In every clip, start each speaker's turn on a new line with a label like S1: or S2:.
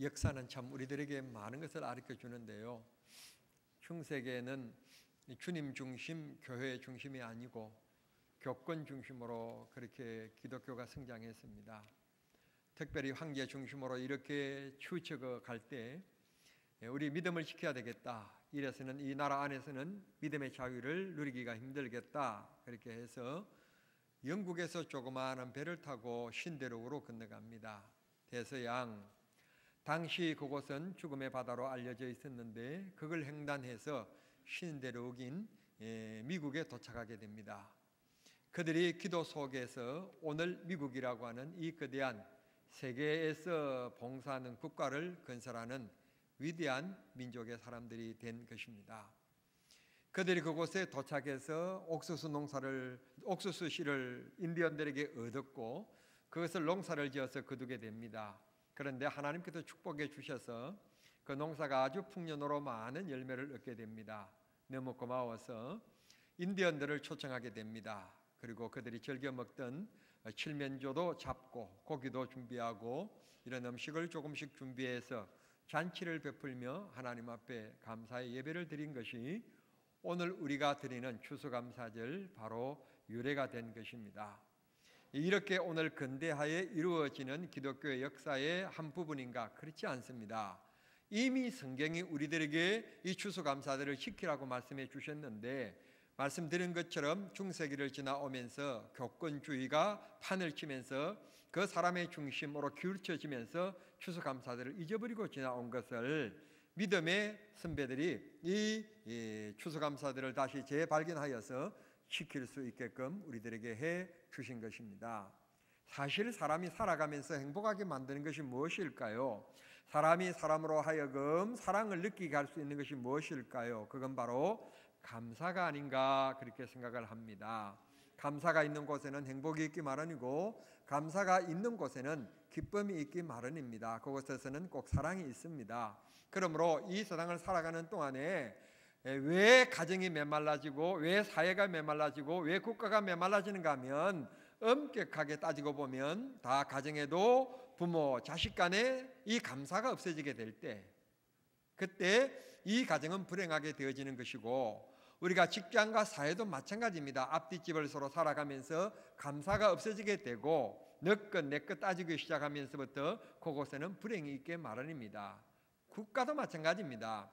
S1: 역사는 참 우리들에게 많은 것을 가르쳐 주는데요. 중세기에는 주님 중심, 교회 중심이 아니고 교권 중심으로 그렇게 기독교가 성장했습니다. 특별히 황제 중심으로 이렇게 치우쳐 갈 때 우리 믿음을 지켜야 되겠다. 이래서는 이 나라 안에서는 믿음의 자유를 누리기가 힘들겠다. 그렇게 해서 영국에서 조그마한 배를 타고 신대륙으로 건너갑니다. 대서양. 당시 그곳은 죽음의 바다로 알려져 있었는데 그걸 횡단해서 신대륙인 미국에 도착하게 됩니다. 그들이 기도 속에서 오늘 미국이라고 하는 이 거대한 세계에서 봉사하는 국가를 건설하는 위대한 민족의 사람들이 된 것입니다. 그들이 그곳에 도착해서 옥수수 씨를 인디언들에게 얻었고 그것을 농사를 지어서 거두게 됩니다. 그런데 하나님께서 축복해 주셔서 그 농사가 아주 풍년으로 많은 열매를 얻게 됩니다. 너무 고마워서 인디언들을 초청하게 됩니다. 그리고 그들이 즐겨 먹던 칠면조도 잡고 고기도 준비하고 이런 음식을 조금씩 준비해서 잔치를 베풀며 하나님 앞에 감사의 예배를 드린 것이 오늘 우리가 드리는 추수감사절 바로 유래가 된 것입니다. 이렇게 오늘 근대화에 이루어지는 기독교의 역사의 한 부분인가? 그렇지 않습니다. 이미 성경이 우리들에게 이 추수감사절을 지키라고 말씀해 주셨는데 말씀드린 것처럼 중세기를 지나오면서 교권주의가 판을 치면서 그 사람의 중심으로 기울쳐지면서 추수감사절을 잊어버리고 지나온 것을 믿음의 선배들이 이 추수감사절을 다시 재발견하여서 지킬 수 있게끔 우리들에게 해 주신 것입니다. 사실 사람이 살아가면서 행복하게 만드는 것이 무엇일까요? 사람이 사람으로 하여금 사랑을 느끼게 할 수 있는 것이 무엇일까요? 그건 바로 감사가 아닌가 그렇게 생각을 합니다. 감사가 있는 곳에는 행복이 있기 마련이고 감사가 있는 곳에는 기쁨이 있기 마련입니다. 그곳에서는 꼭 사랑이 있습니다. 그러므로 이 세상을 살아가는 동안에 왜 가정이 메말라지고 왜 사회가 메말라지고 왜 국가가 메말라지는가 하면 엄격하게 따지고 보면 다 가정에도 부모, 자식 간에 이 감사가 없어지게 될 때 그때 이 가정은 불행하게 되어지는 것이고 우리가 직장과 사회도 마찬가지입니다. 앞뒷집을 서로 살아가면서 감사가 없어지게 되고 너 것 내 것 따지기 시작하면서부터 그곳에는 불행이 있게 마련입니다. 국가도 마찬가지입니다.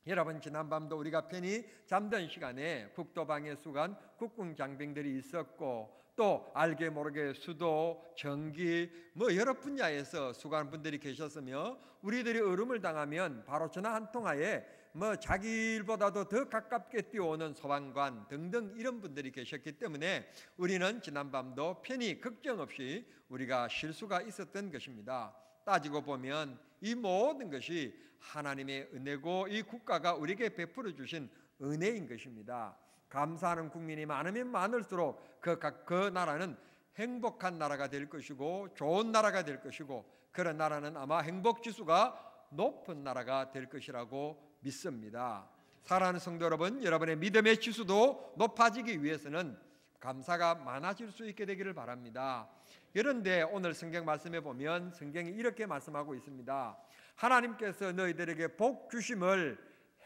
S1: 여러분 지난밤도 우리가 편히 잠든 시간에 국도방해 수간 국군 장병들이 있었고 또 알게 모르게 수도, 전기 여러 분야에서 수고하는 분들이 계셨으며 우리들이 얼음을 당하면 바로 전화 한 통화에 자기 일보다도 더 가깝게 뛰어오는 소방관 등등 이런 분들이 계셨기 때문에 우리는 지난밤도 편히 걱정 없이 우리가 쉴 수가 있었던 것입니다. 따지고 보면 이 모든 것이 하나님의 은혜고 이 국가가 우리에게 베풀어 주신 은혜인 것입니다. 감사하는 국민이 많으면 많을수록 그 나라는 행복한 나라가 될 것이고 좋은 나라가 될 것이고 그런 나라는 아마 행복지수가 높은 나라가 될 것이라고 믿습니다. 사랑하는 성도 여러분, 여러분의 믿음의 지수도 높아지기 위해서는 감사가 많아질 수 있게 되기를 바랍니다. 그런데 오늘 성경 말씀에 보면 성경이 이렇게 말씀하고 있습니다. 하나님께서 너희들에게 복 주심을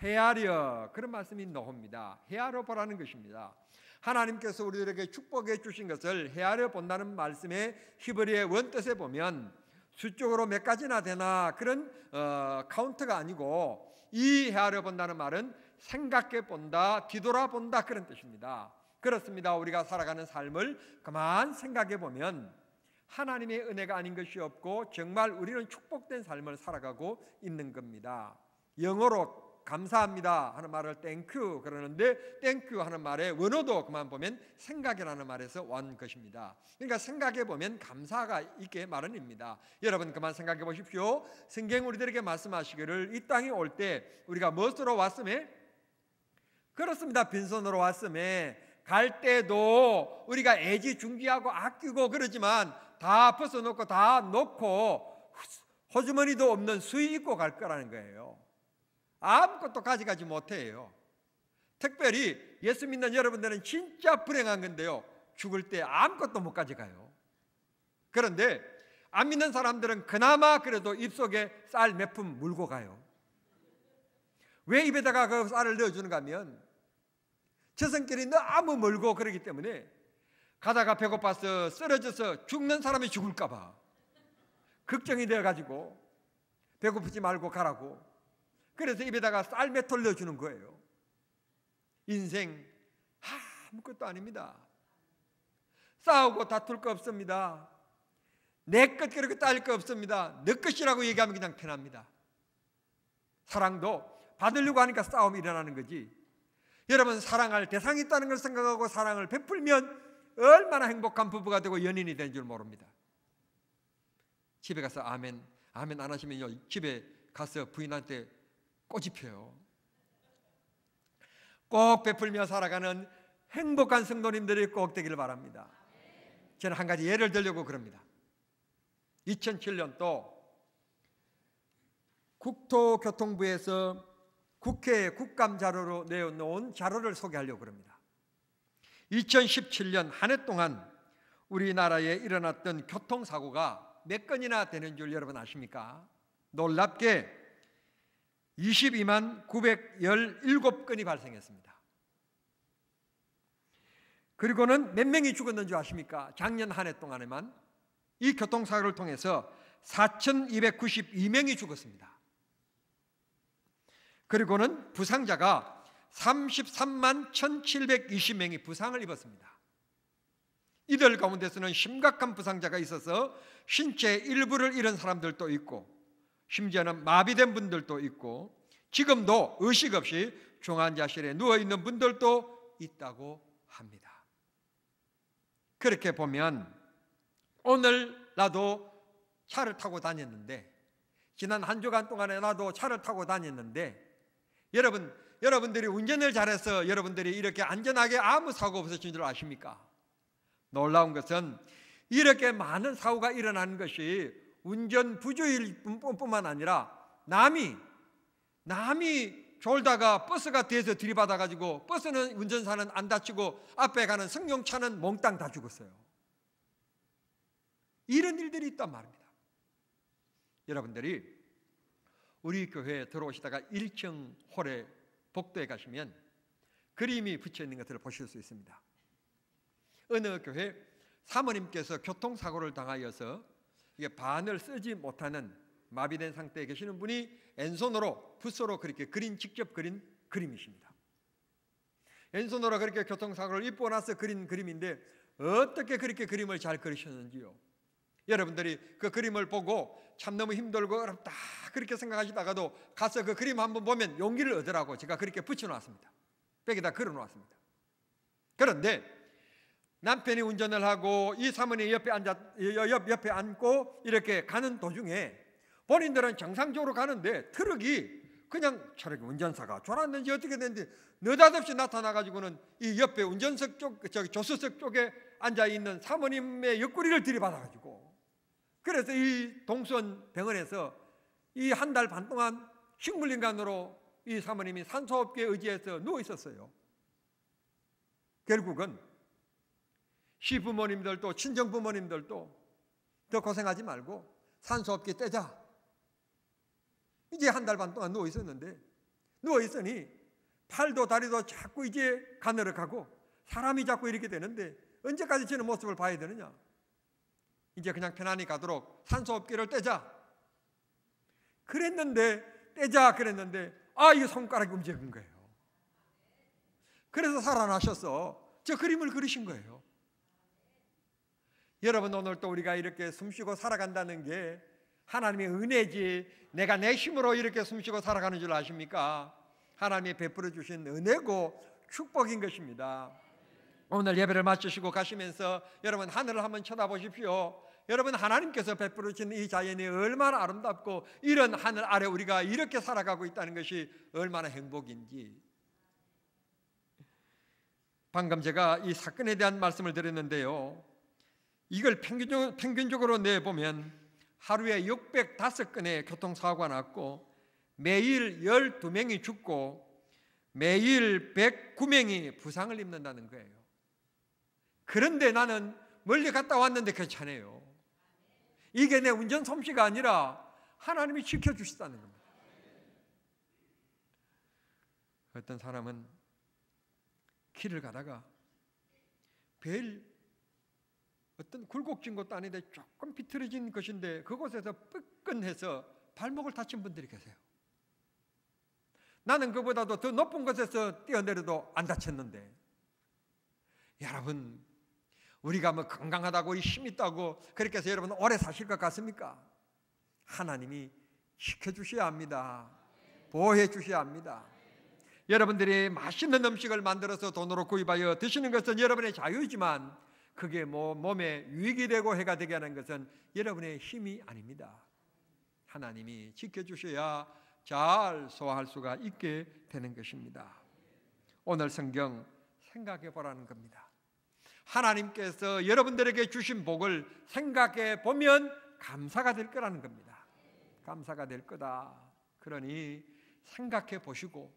S1: 헤아려 그런 말씀이 나옵니다. 헤아려 보라는 것입니다. 하나님께서 우리들에게 축복해 주신 것을 헤아려 본다는 말씀의 히브리의 원뜻에 보면 수적으로 몇 가지나 되나 그런 카운트가 아니고 이 헤아려 본다는 말은 생각해 본다, 뒤돌아본다 그런 뜻입니다. 그렇습니다. 우리가 살아가는 삶을 그만 생각해 보면 하나님의 은혜가 아닌 것이 없고 정말 우리는 축복된 삶을 살아가고 있는 겁니다. 영어로 감사합니다 하는 말을 땡큐 그러는데 땡큐 하는 말의 원어도 그만 보면 생각이라는 말에서 온 것입니다. 그러니까 생각해 보면 감사가 있게 마련입니다. 여러분 그만 생각해 보십시오. 성경 우리들에게 말씀하시기를 이 땅에 올 때 우리가 무엇으로 왔음에? 그렇습니다. 빈손으로 왔음에 갈 때도 우리가 애지중지하고 아끼고 그러지만 다 벗어놓고 다 놓고 호주머니도 없는 수의 입고 갈 거라는 거예요. 아무것도 가져가지 못해요. 특별히 예수 믿는 여러분들은 진짜 불행한 건데요. 죽을 때 아무것도 못 가져가요. 그런데 안 믿는 사람들은 그나마 그래도 입속에 쌀 몇 푼 물고 가요. 왜 입에다가 그 쌀을 넣어주는가 하면 저승길이 너무 멀고 그러기 때문에 가다가 배고파서 쓰러져서 죽는 사람이 죽을까 봐 걱정이 되어가지고 배고프지 말고 가라고. 그래서 입에다가 쌀 몇 톨 넣어주는 거예요. 인생 아무것도 아닙니다. 싸우고 다툴 거 없습니다. 내 것 그렇게 따질 거 없습니다. 너 것이라고 얘기하면 그냥 편합니다. 사랑도 받으려고 하니까 싸움이 일어나는 거지. 여러분, 사랑할 대상이 있다는 걸 생각하고 사랑을 베풀면 얼마나 행복한 부부가 되고 연인이 되는 줄 모릅니다. 집에 가서 아멘 안 하시면요, 집에 가서 부인한테 꼬집혀요. 꼭 베풀며 살아가는 행복한 성도님들이 꼭 되기를 바랍니다. 저는 한 가지 예를 들려고 그럽니다. 2007년도 국토교통부에서 국회에 국감 자료로 내어놓은 자료를 소개하려고 합니다. 2017년 한 해 동안 우리나라에 일어났던 교통사고가 몇 건이나 되는 줄 여러분 아십니까? 놀랍게 22만 917건이 발생했습니다. 그리고는 몇 명이 죽었는 줄 아십니까? 작년 한 해 동안에만 이 교통사고를 통해서 4,292명이 죽었습니다. 그리고는 부상자가 33만 1,720명이 부상을 입었습니다. 이들 가운데서는 심각한 부상자가 있어서 신체 일부를 잃은 사람들도 있고 심지어는 마비된 분들도 있고 지금도 의식 없이 중환자실에 누워있는 분들도 있다고 합니다. 그렇게 보면 오늘 나도 차를 타고 다녔는데, 지난 한 주간 동안에 나도 차를 타고 다녔는데, 여러분들이 운전을 잘해서 여러분들이 이렇게 안전하게 아무 사고 없으신 줄 아십니까? 놀라운 것은 이렇게 많은 사고가 일어나는 것이 운전 부주의일 뿐만 아니라 남이 졸다가 버스가 뒤에서 들이받아가지고 버스는 운전사는 안 다치고 앞에 가는 승용차는 몽땅 다 죽었어요. 이런 일들이 있단 말입니다. 여러분들이 우리 교회에 들어오시다가 1층 홀에 복도에 가시면 그림이 붙여 있는 것을 보실 수 있습니다. 어느 교회 사모님께서 교통사고를 당하여서 이게 반을 쓰지 못하는 마비된 상태에 계시는 분이 왼손으로 붓으로 그렇게 직접 그린 그림이십니다. 왼손으로 그렇게 교통사고를 입고 나서 그린 그림인데 어떻게 그렇게 그림을 잘 그리셨는지요. 여러분들이 그 그림을 보고 참 너무 힘들고 어렵다 그렇게 생각하시다가도 가서 그 그림 한번 보면 용기를 얻으라고 제가 그렇게 붙여놨습니다. 벽에다 걸어놓았습니다. 그런데 남편이 운전을 하고 이 사모님 옆에 앉고 이렇게 가는 도중에 본인들은 정상적으로 가는데 트럭이 그냥 저렇게 운전사가 졸았는지 어떻게 됐는지 느닷없이 나타나가지고는 이 옆에 운전석 조수석 쪽에 앉아있는 사모님의 옆구리를 들이받아가지고, 그래서 이 동수원 병원에서 이 한 달 반 동안 식물인간으로 이 사모님이 산소호흡기에 의지해서 누워 있었어요. 결국은 시부모님들도 친정부모님들도 더 고생하지 말고 산소호흡기 떼자. 이제 한 달 반 동안 누워 있었는데, 누워 있으니 팔도 다리도 자꾸 이제 가늘어 가고 사람이 자꾸 이렇게 되는데 언제까지 저는 모습을 봐야 되느냐. 이제 그냥 편안히 가도록 산소호흡기를 떼자. 떼자 그랬는데 이 손가락이 움직인 거예요. 그래서 살아나셔서 저 그림을 그리신 거예요. 여러분, 오늘 또 우리가 이렇게 숨쉬고 살아간다는 게 하나님의 은혜지 내가 내 힘으로 이렇게 숨쉬고 살아가는 줄 아십니까? 하나님이 베풀어 주신 은혜고 축복인 것입니다. 오늘 예배를 마치시고 가시면서 여러분 하늘을 한번 쳐다보십시오. 여러분, 하나님께서 베풀어 주신 이 자연이 얼마나 아름답고 이런 하늘 아래 우리가 이렇게 살아가고 있다는 것이 얼마나 행복인지. 방금 제가 이 사건에 대한 말씀을 드렸는데요, 이걸 평균적으로 내보면 하루에 605건의 교통사고가 났고 매일 12명이 죽고 매일 109명이 부상을 입는다는 거예요. 그런데 나는 멀리 갔다 왔는데 괜찮아요. 이게 내 운전 솜씨가 아니라 하나님이 지켜주시다는 겁니다. 어떤 사람은 길을 가다가 별 어떤 굴곡진 것도 아닌데 조금 비틀어진 것인데 그곳에서 삐끈해서 발목을 다친 분들이 계세요. 나는 그보다도 더 높은 곳에서 뛰어내려도 안 다쳤는데, 여러분, 우리가 뭐 건강하다고 힘 있다고 그렇게 해서 여러분 오래 사실 것 같습니까? 하나님이 지켜주셔야 합니다. 보호해 주셔야 합니다. 여러분들이 맛있는 음식을 만들어서 돈으로 구입하여 드시는 것은 여러분의 자유이지만 그게 뭐 몸에 유익이 되고 해가 되게 하는 것은 여러분의 힘이 아닙니다. 하나님이 지켜주셔야 잘 소화할 수가 있게 되는 것입니다. 오늘 성경 생각해 보라는 겁니다. 하나님께서 여러분들에게 주신 복을 생각해 보면 감사가 될 거라는 겁니다. 감사가 될 거다. 그러니 생각해 보시고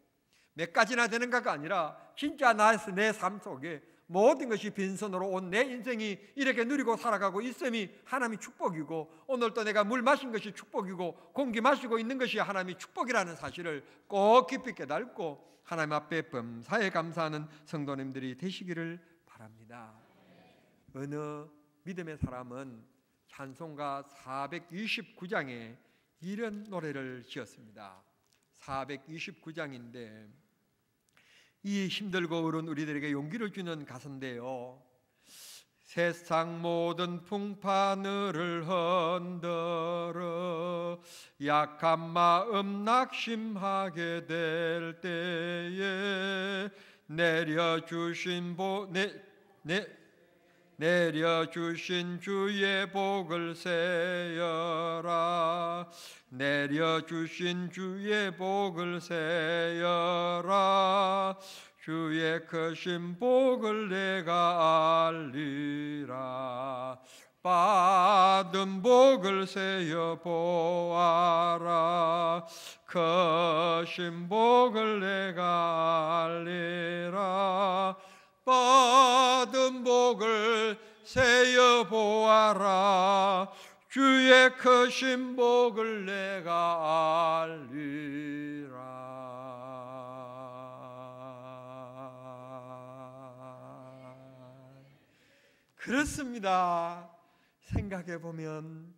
S1: 몇 가지나 되는가가 아니라 진짜 내 삶 속에 모든 것이 빈손으로 온 내 인생이 이렇게 누리고 살아가고 있음이 하나님의 축복이고, 오늘도 내가 물 마신 것이 축복이고 공기 마시고 있는 것이 하나님의 축복이라는 사실을 꼭 깊이 깨닫고 하나님 앞에 범사에 감사하는 성도님들이 되시기를 바랍니다. 어느 믿음의 사람은 찬송가 429장에 이런 노래를 지었습니다. 429장인데 이 힘들고 어려운 우리들에게 용기를 주는 가사인데요. 세상 모든 풍파늘을 흔들어 약한 마음 낙심하게 될 때에 내려주신 주의 복을 세어라. 내려주신 주의 복을 세어라. 주의 크신 복을 내가 알리라. 받은 복을 세어 보아라. 크신 복을 내가 알리라. 받은 복을 세어 보아라. 주의 크신 복을 내가 알리라. 그렇습니다. 생각해 보면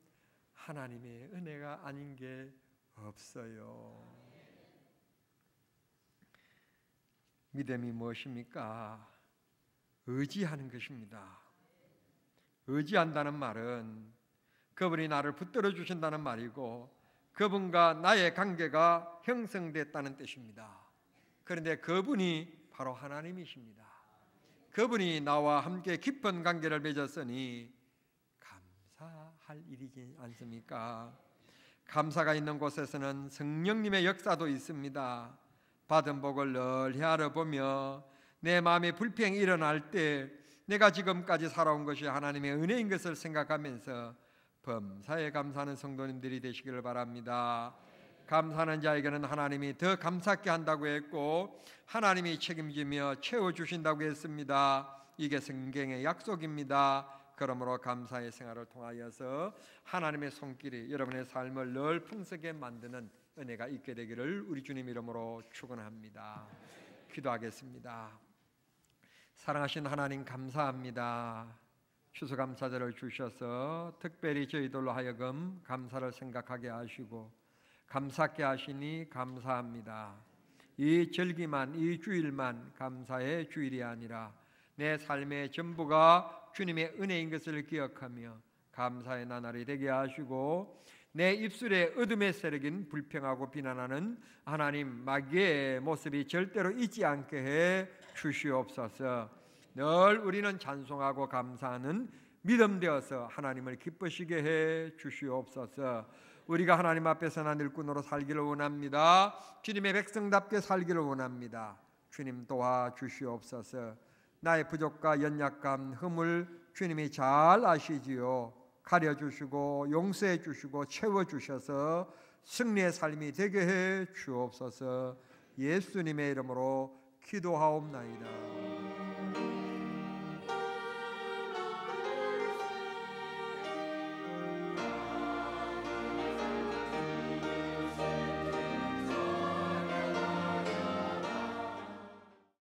S1: 하나님의 은혜가 아닌 게 없어요. 믿음이 무엇입니까? 의지하는 것입니다. 의지한다는 말은 그분이 나를 붙들어 주신다는 말이고 그분과 나의 관계가 형성됐다는 뜻입니다. 그런데 그분이 바로 하나님이십니다. 그분이 나와 함께 깊은 관계를 맺었으니 감사할 일이지 않습니까? 감사가 있는 곳에서는 성령님의 역사도 있습니다. 받은 복을 늘 헤아려 보며 내 마음에 불평이 일어날 때 내가 지금까지 살아온 것이 하나님의 은혜인 것을 생각하면서 범사에 감사하는 성도님들이 되시기를 바랍니다. 감사하는 자에게는 하나님이 더 감사케 한다고 했고 하나님이 책임지며 채워주신다고 했습니다. 이게 성경의 약속입니다. 그러므로 감사의 생활을 통하여서 하나님의 손길이 여러분의 삶을 늘 풍성하게 만드는 은혜가 있게 되기를 우리 주님 이름으로 축원합니다. 기도하겠습니다. 사랑하신 하나님 감사합니다. 추수감사절을 주셔서 특별히 저희들로 하여금 감사를 생각하게 하시고 감사케 하시니 감사합니다. 이 절기만, 이 주일만 감사의 주일이 아니라 내 삶의 전부가 주님의 은혜인 것을 기억하며 감사의 나날이 되게 하시고 내 입술에 어둠의 세력인 불평하고 비난하는 하나님 마귀의 모습이 절대로 있지 않게 해 주시옵소서. 늘 우리는 찬송하고 감사하는 믿음 되어서 하나님을 기쁘시게 해 주시옵소서. 우리가 하나님 앞에서 난 일꾼으로 살기를 원합니다. 주님의 백성답게 살기를 원합니다. 주님 도와주시옵소서. 나의 부족과 연약감, 흠을 주님이 잘 아시지요. 가려주시고 용서해 주시고 채워주셔서 승리의 삶이 되게 해 주옵소서. 예수님의 이름으로 기도하옵나이다.